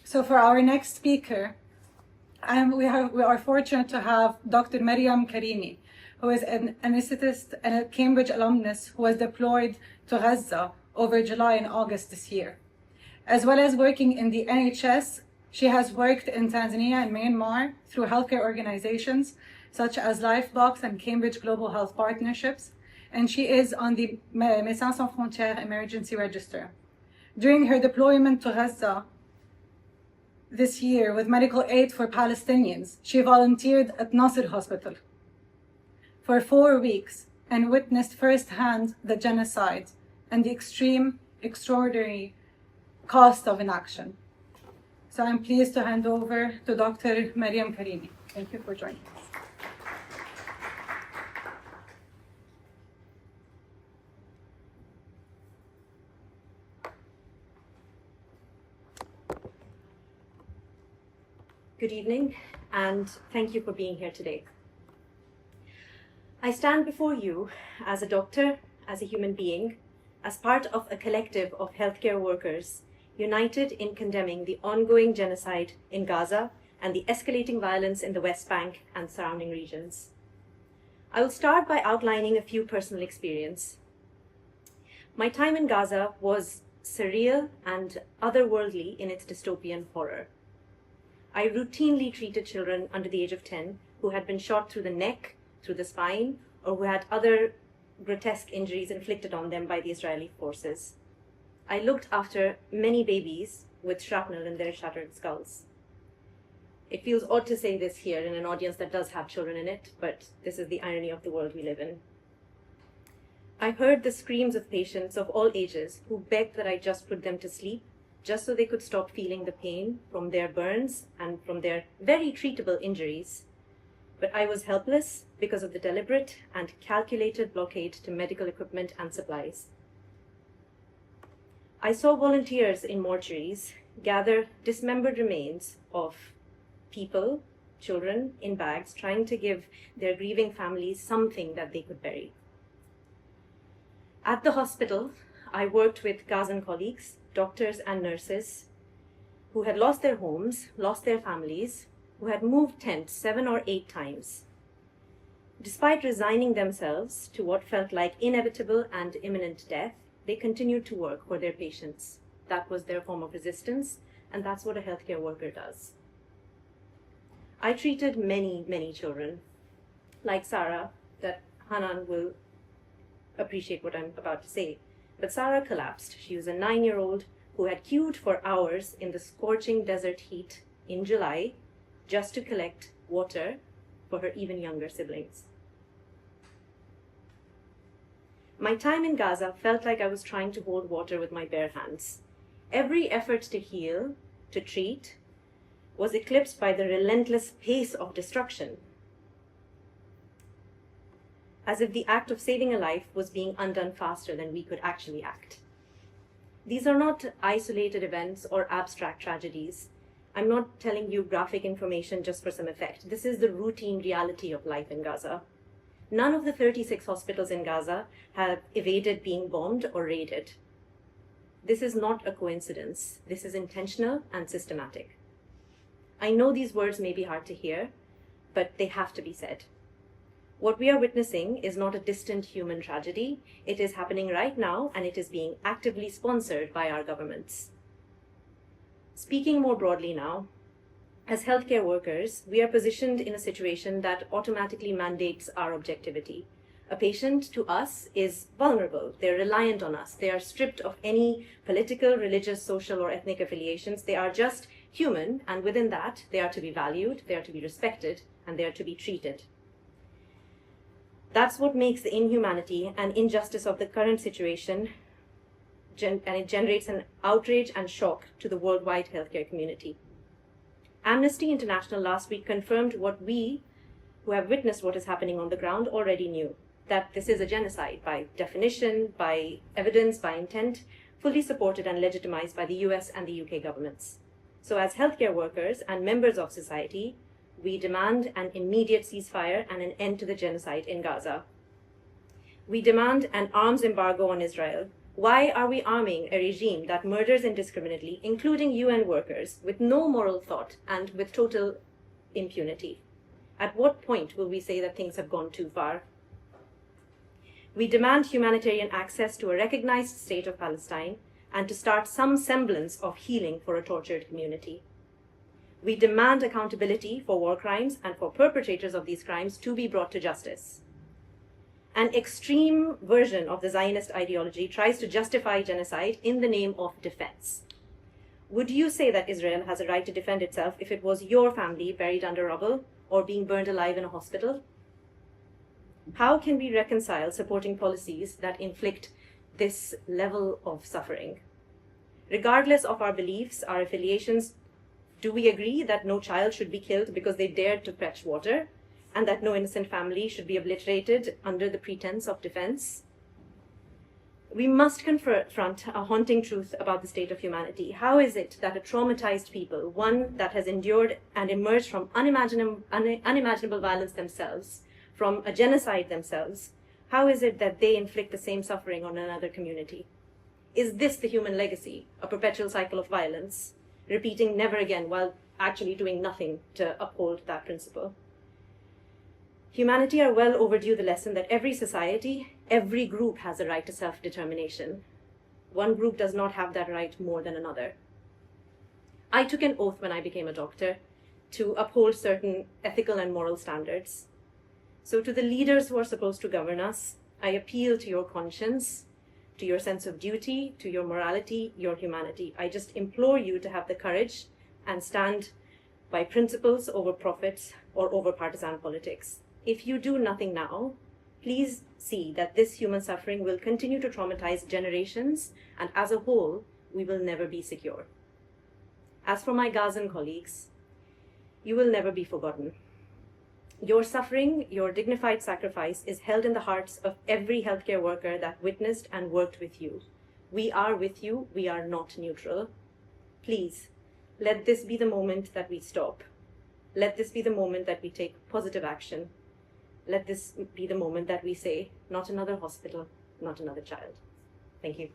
So for our next speaker, we are fortunate to have Dr. Mariam Karimi, who is an anaesthetist and a Cambridge alumnus who was deployed to Gaza over July and August this year. As well as working in the NHS, she has worked in Tanzania and Myanmar through healthcare organizations such as LifeBox and Cambridge Global Health Partnerships, and she is on the Médecins Sans Frontières emergency register. During her deployment to Gaza this year with medical aid for Palestinians, she volunteered at Nasser Hospital for 4 weeks and witnessed firsthand the genocide and the extraordinary cost of inaction. So I'm pleased to hand over to Dr. Mariam Karimi. Thank you for joining us. Good evening, and thank you for being here today. I stand before you as a doctor, as a human being, as part of a collective of healthcare workers united in condemning the ongoing genocide in Gaza and the escalating violence in the West Bank and surrounding regions. I will start by outlining a few personal experiences. My time in Gaza was surreal and otherworldly in its dystopian horror. I routinely treated children under the age of 10 who had been shot through the neck, through the spine, or who had other grotesque injuries inflicted on them by the Israeli forces. I looked after many babies with shrapnel in their shattered skulls. It feels odd to say this here in an audience that does have children in it, but this is the irony of the world we live in. I heard the screams of patients of all ages who begged that I just put them to sleep, just so they could stop feeling the pain from their burns and from their very treatable injuries. But I was helpless because of the deliberate and calculated blockade to medical equipment and supplies. I saw volunteers in mortuaries gather dismembered remains of people, children, in bags, trying to give their grieving families something that they could bury. At the hospital, I worked with Gazan colleagues, doctors and nurses who had lost their homes, lost their families, who had moved tents 7 or 8 times. Despite resigning themselves to what felt like inevitable and imminent death, they continued to work for their patients. That was their form of resistance, and that's what a healthcare worker does. I treated many, many children, like Sarah, that Hanan will appreciate what I'm about to say. But Sarah collapsed. She was a 9-year-old who had queued for hours in the scorching desert heat in July just to collect water for her even younger siblings. My time in Gaza felt like I was trying to hold water with my bare hands. Every effort to heal, to treat, was eclipsed by the relentless pace of destruction, as if the act of saving a life was being undone faster than we could actually act. These are not isolated events or abstract tragedies. I'm not telling you graphic information just for some effect. This is the routine reality of life in Gaza. None of the 36 hospitals in Gaza have evaded being bombed or raided. This is not a coincidence. This is intentional and systematic. I know these words may be hard to hear, but they have to be said. What we are witnessing is not a distant human tragedy. It is happening right now, and it is being actively sponsored by our governments. Speaking more broadly now, as healthcare workers, we are positioned in a situation that automatically mandates our objectivity. A patient to us is vulnerable. They're reliant on us. They are stripped of any political, religious, social, or ethnic affiliations. They are just human, and within that, they are to be valued, they are to be respected, and they are to be treated. That's what makes the inhumanity and injustice of the current situation, and it generates an outrage and shock to the worldwide healthcare community. Amnesty International last week confirmed what we, who have witnessed what is happening on the ground, already knew, that this is a genocide by definition, by evidence, by intent, fully supported and legitimized by the US and the UK governments. So as healthcare workers and members of society, we demand an immediate ceasefire and an end to the genocide in Gaza. We demand an arms embargo on Israel, Why are we arming a regime that murders indiscriminately, including UN workers, with no moral thought and with total impunity? At what point will we say that things have gone too far? We demand humanitarian access to a recognized state of Palestine and to start some semblance of healing for a tortured community. We demand accountability for war crimes and for perpetrators of these crimes to be brought to justice. An extreme version of the Zionist ideology tries to justify genocide in the name of defense. Would you say that Israel has a right to defend itself if it was your family buried under rubble or being burned alive in a hospital? How can we reconcile supporting policies that inflict this level of suffering? Regardless of our beliefs, our affiliations, do we agree that no child should be killed because they dared to fetch water, and that no innocent family should be obliterated under the pretense of defense? We must confront a haunting truth about the state of humanity. How is it that a traumatized people, one that has endured and emerged from unimaginable violence themselves, from a genocide themselves, how is it that they inflict the same suffering on another community? Is this the human legacy, a perpetual cycle of violence, repeating never again while actually doing nothing to uphold that principle? Humanity are well overdue the lesson that every society, every group has a right to self-determination. One group does not have that right more than another. I took an oath when I became a doctor to uphold certain ethical and moral standards. So to the leaders who are supposed to govern us, I appeal to your conscience, to your sense of duty, to your morality, your humanity. I just implore you to have the courage and stand by principles over profits or over partisan politics. If you do nothing now, please see that this human suffering will continue to traumatize generations, and as a whole, we will never be secure. As for my Gazan colleagues, you will never be forgotten. Your suffering, your dignified sacrifice is held in the hearts of every healthcare worker that witnessed and worked with you. We are with you. We are not neutral. Please, let this be the moment that we stop. Let this be the moment that we take positive action. Let this be the moment that we say, not another hospital, not another child. Thank you.